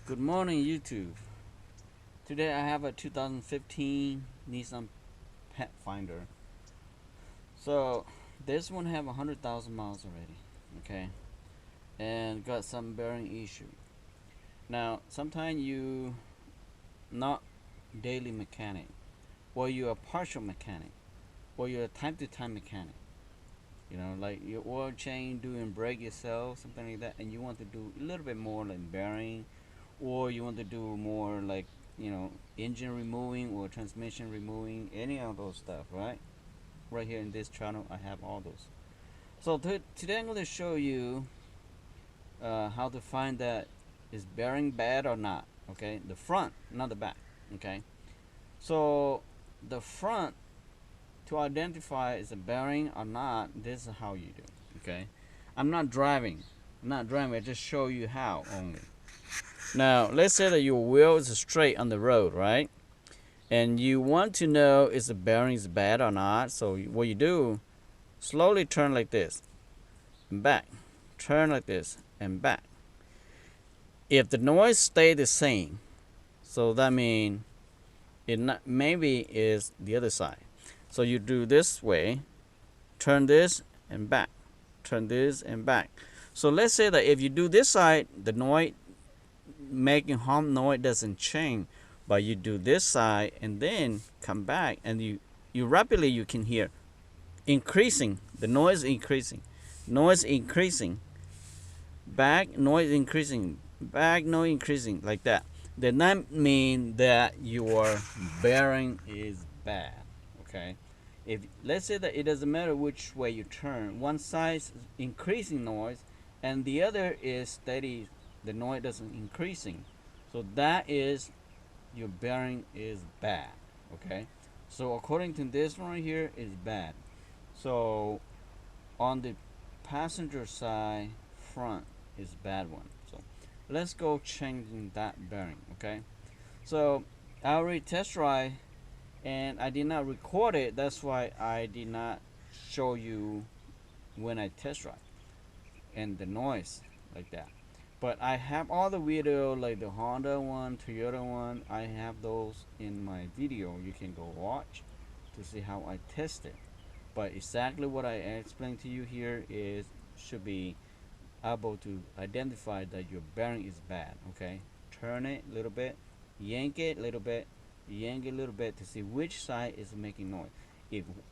Good morning, YouTube. Today I have a 2015 Nissan Pathfinder. So this one have 100,000 miles already, okay, and got some bearing issue. Now, sometimes you not daily mechanic, or you're a partial mechanic, or you're a time-to-time mechanic. You know, like your oil change, doing brake yourself, something like that, and you want to do a little bit more like bearing, or you want to do more like engine removing or transmission removing, any of those stuff, right? Right here in this channel I have all those. So today I'm going to show you how to find that is bearing bad or not. Okay, the front, not the back. Okay, so the front, to identify is a bearing or not, this is how you do. Okay, I'm not driving, I just show you how only. Now let's say that your wheel is straight on the road, right? And you want to know if the bearing is bad or not. So what you do, slowly turn like this and back, turn like this and back. If the noise stay the same, so that means it not, maybe is the other side. So you do this way, turn this and back, turn this and back. So let's say that if you do this side, the noise, making hum noise doesn't change, but you do this side and then come back, and you rapidly you can hear increasing, the noise increasing, noise increasing, back, noise increasing, back, noise increasing, like that. Then that means that your bearing is bad. Okay, if let's say that it doesn't matter which way you turn, one side is increasing noise and the other is steady, the noise doesn't increasing, so that is your bearing is bad. Okay, so according to this one right here is bad. So on the passenger side front is bad one. So let's go changing that bearing. Okay, so I already test drive and I did not record it, that's why I did not show you when I test drive and the noise like that. But I have all the video, like the Honda one, Toyota one, I have those in my video. You can go watch to see how I test it. But exactly what I explained to you here is should be able to identify that your bearing is bad. Okay, turn it a little bit, yank it a little bit, yank it a little bit to see which side is making noise.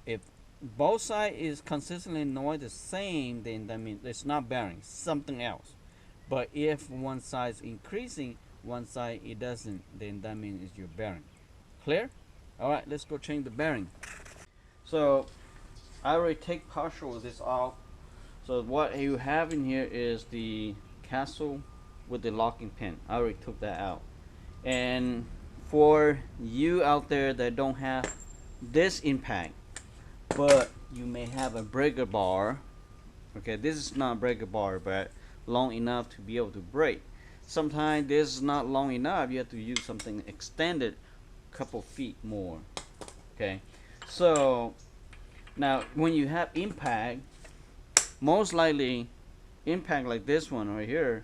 If both sides is consistently noise the same, then that means it's not bearing, something else. But if one side is increasing, one side it doesn't, then that means it's your bearing. Clear? All right, let's go change the bearing. So I already take partial of this off. So what you have in here is the castle with the locking pin. I already took that out. And for you out there that don't have this impact, but you may have a breaker bar. Okay, this is not a breaker bar, but long enough to be able to break. Sometimes this is not long enough. You have to use something extended, couple feet more. Okay, so now when you have impact, most likely impact like this one right here,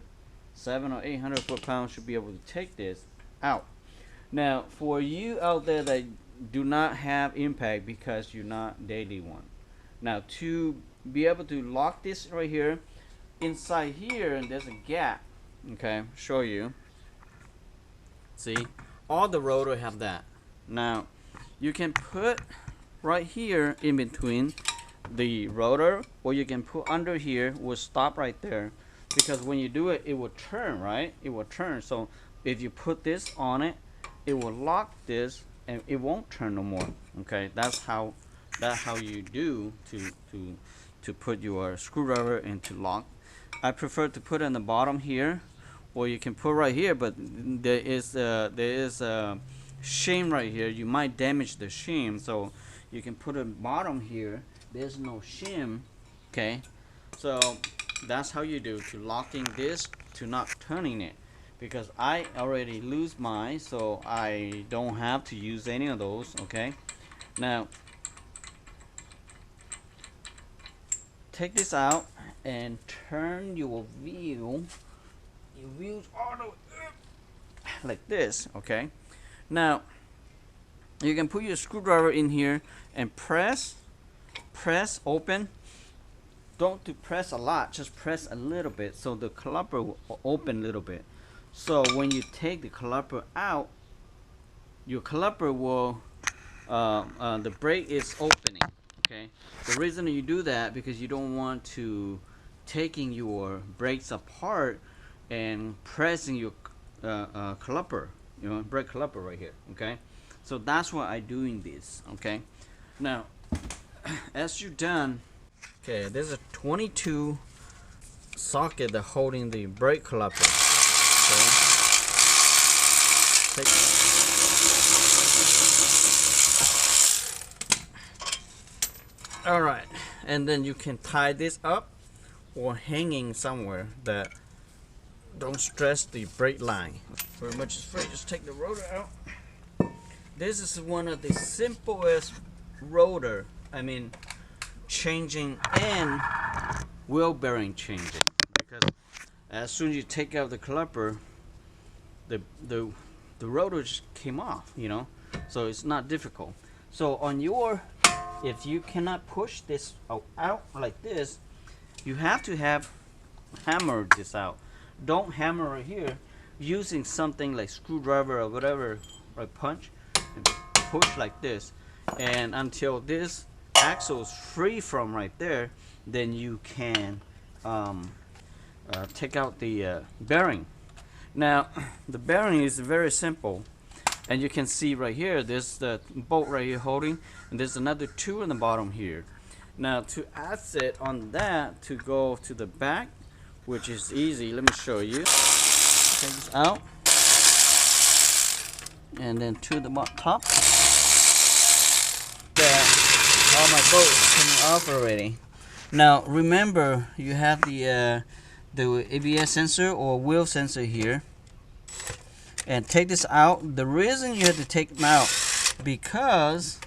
700 or 800 foot-pounds should be able to take this out. Now for you out there that do not have impact because you're not daily one, now to be able to lock this right here, inside here and there's a gap. Okay, show you. See, all the rotor have that. Now you can put right here in between the rotor, or you can put under here, will stop right there, because when you do it, it will turn, right? It will turn. So if you put this on it, it will lock this and it won't turn no more. Okay, that's how you do to put your screwdriver into lock. I prefer to put it in the bottom here, or you can put right here, but there is a shim right here. You might damage the shim, so you can put it bottom here. There's no shim. Okay, so that's how you do to locking this, to not turning it, because I already lose mine, so I don't have to use any of those. Okay, now take this out and turn your wheel all the way up. like this. Okay, now you can put your screwdriver in here and press open. Don't to press a lot, just press a little bit so the caliper will open a little bit. So when you take the caliper out, your caliper will the brake is opening. Okay, the reason you do that because you don't want to taking your brakes apart and pressing your caliper, brake caliper right here. Okay, so that's why I doing this. Okay, now as you're done, okay, there's a 22 socket that holding the brake caliper. Okay. All right, and then you can tie this up or hanging somewhere that don't stress the brake line. Very much is free. Just take the rotor out. This is one of the simplest rotor, changing and wheel bearing changing, because as soon as you take out the caliper, the rotor just came off, so it's not difficult. So on your, if you cannot push this out like this, you have to have hammered this out. Don't hammer right here using something like screwdriver or whatever, like punch and push like this, and until this axle is free from right there, then you can take out the bearing. Now the bearing is very simple, and you can see right here there's the bolt right here holding, and there's another two in the bottom here. Now to access on that to go to the back, which is easy, let me show you. Take this out and then to the top. All my bolt is coming off already. Now remember, you have the ABS sensor or wheel sensor here, and take this out. The reason you have to take them out because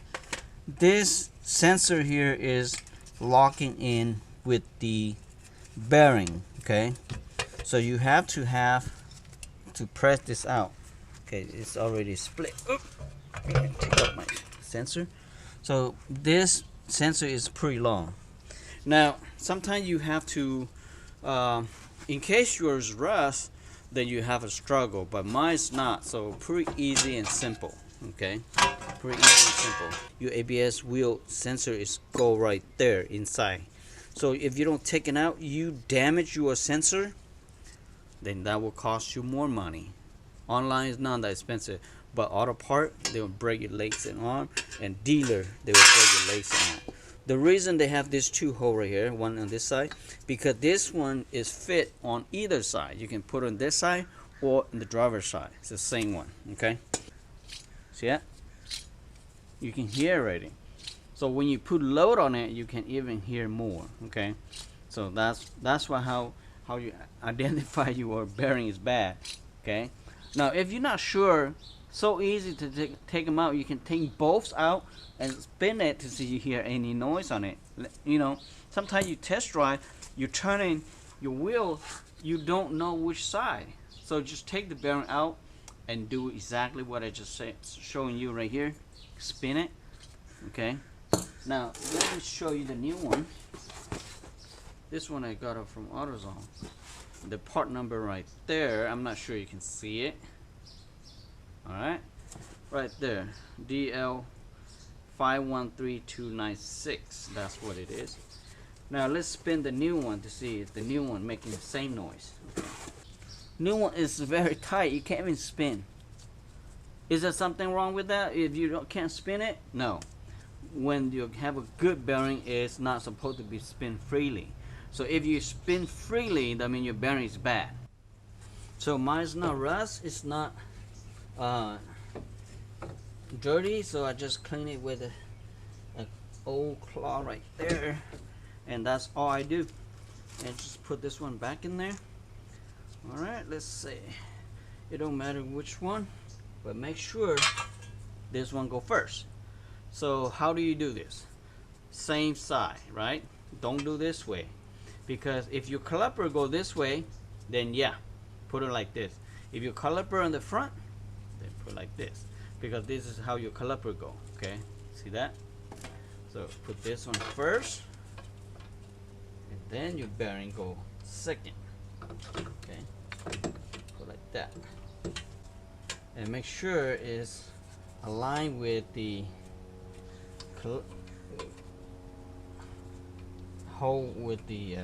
this sensor here is locking in with the bearing. Okay, so you have to press this out. Okay, it's already split. Oop. Take out my sensor. So this sensor is pretty long. Now sometimes you have to in case yours rust, then you have a struggle, but mine's not, so pretty easy and simple. Okay, pretty easy and simple. Your ABS wheel sensor is go right there inside, so if you don't take it out, you damage your sensor, then that will cost you more money. Online is not that expensive, but auto part, they will break your legs and arm, and dealer, they will break your legs and arm. The reason they have this two hole right here, one on this side, because this one is fit on either side. You can put it on this side or on the driver's side. It's the same one. Okay, see that? You can hear already. So when you put load on it, you can even hear more. Okay, so that's why how you identify your bearing is bad. Okay, now if you're not sure, so easy to take them out. You can take both out and spin it to see you hear any noise on it. Sometimes you test drive, you're turning your wheel, you don't know which side. So just take the bearing out and do exactly what I just said, showing you right here. Spin it. Okay. Now let me show you the new one. This one I got it from AutoZone. The part number right there. I'm not sure you can see it. Alright, right there, DL 513296, that's what it is. Now let's spin the new one to see if the new one making the same noise. New one is very tight, you can't even spin. Is there something wrong with that if you can't spin it? No. When you have a good bearing, it's not supposed to be spin freely. So if you spin freely, that means your bearing is bad. So mine's not rust, it's not dirty, so I just clean it with an old claw right there, and that's all I do. And just put this one back in there. Alright, let's see, it don't matter which one, but make sure this one go first. So how do you do this? Same side, right? Don't do this way, because if your caliper go this way, then yeah, put it like this. If your caliper on the front, then put like this, because this is how your caliper go. Okay, see that? So put this one first, and then your bearing go second. Okay, put like that, and make sure it's aligned with the hole with the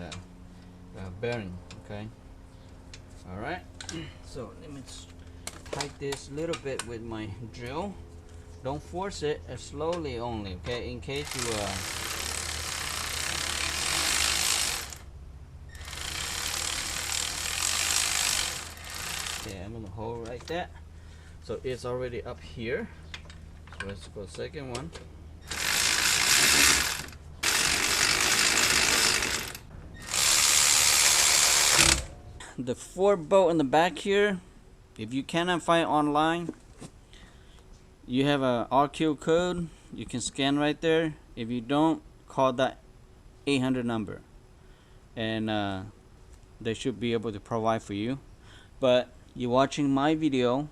bearing. Okay, all right. So let me tight this a little bit with my drill. Don't force it, slowly only, okay, in case you okay, I'm gonna hold like that. So it's already up here. So let's go second one. The 4 bolt in the back here, if you cannot find online, you have a RQ code you can scan right there. If you don't, call that 800 number, and they should be able to provide for you. But you're watching my video,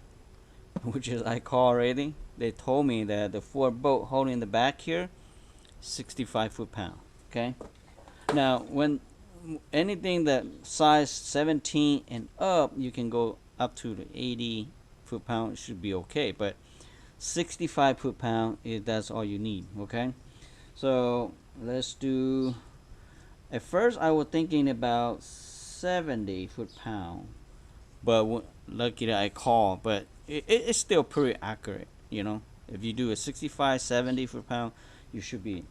which is I call already. They told me that the 4 bolt holding the back here, 65 foot-pound. Okay, now when anything that size 17 and up, you can go up to the 80 foot-pound. Should be okay, but 65 foot-pound is that's all you need. Okay, so let's do. At first I was thinking about 70 foot-pound, but lucky that I called, but it's still pretty accurate, you know. If you do a 65 70 foot-pound, you should be,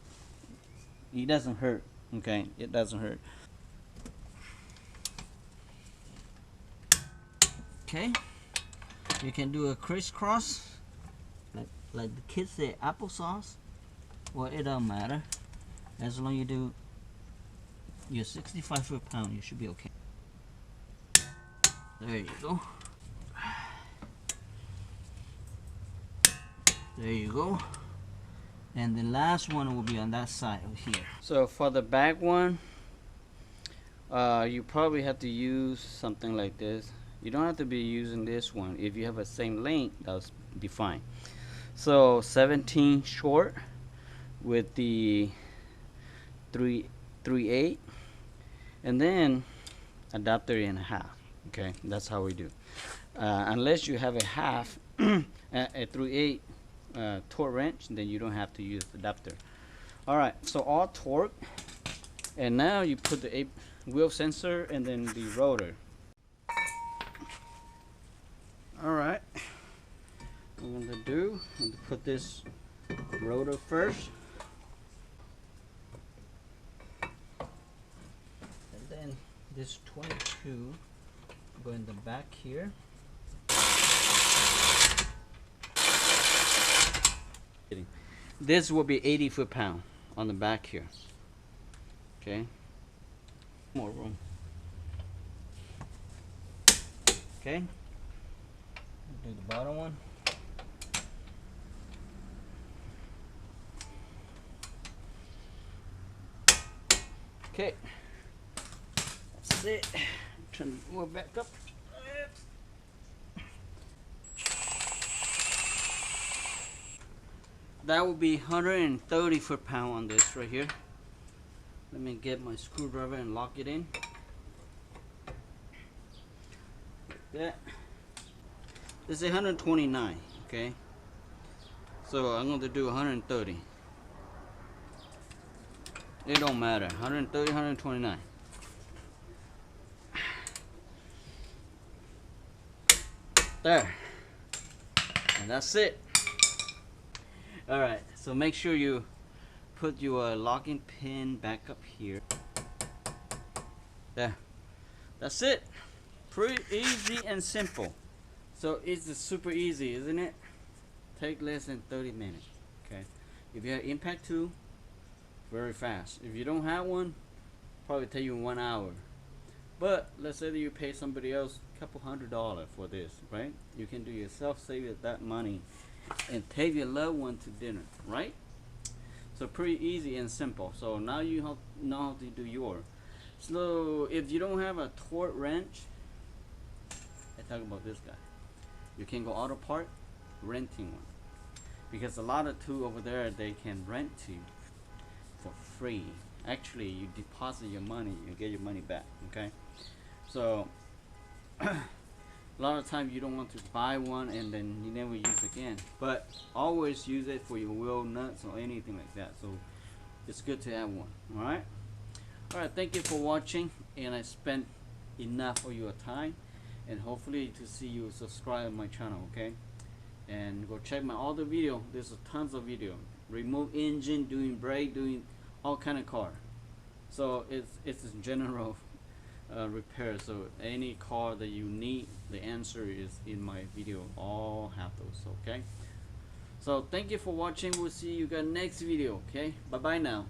it doesn't hurt. Okay, it doesn't hurt. Okay, you can do a crisscross, like the kids say, applesauce. Well, it don't matter, as long as you do your 65 foot-pound, you should be okay. There you go. There you go. And the last one will be on that side over here. So for the back one, you probably have to use something like this. You don't have to be using this one. If you have the same length, that'll be fine. So 17 short with the 3/8, and then adapter in half. Okay, that's how we do. Unless you have a half, a 3/8 torque wrench, then you don't have to use the adapter. All right, so all torque, and now you put the wheel sensor and then the rotor. All right, what I'm going to put this rotor first, and then this 22 go in the back here. This will be 80 foot-pound on the back here. Okay, more room. Okay, do the bottom one. Okay, that's it. Turn the wheel back up. That will be 130 foot-pound on this right here. Let me get my screwdriver and lock it in. Like that. This is 129, okay? So I'm going to do 130. It don't matter. 130, 129. There. And that's it. Alright, so make sure you put your locking pin back up here. There. That's it. Pretty easy and simple. So it's super easy, isn't it? Take less than 30 minutes. Okay. If you have impact tool, very fast. If you don't have one, probably take you 1 hour. But let's say that you pay somebody else a couple $100 for this, right? You can do yourself, save that money, and take your loved one to dinner, right? So pretty easy and simple. So now you know how to do yours. So if you don't have a torque wrench, talk about this guy. You can go auto part, renting one, because a lot of tool over there they can rent to you for free. Actually, you deposit your money, you get your money back. Okay, so a lot of times you don't want to buy one and then you never use again, but always use it for your wheel nuts or anything like that. So it's good to have one. All right, thank you for watching, and I spent enough of your time, and hopefully to see you subscribe to my channel. Okay, and go check my other video. There's tons of video, remove engine, doing brake, doing all kind of car. So it's a general repair. So any car that you need, the answer is in my video. All have those. Okay, so thank you for watching. We'll see you guys next video. Okay, bye bye now.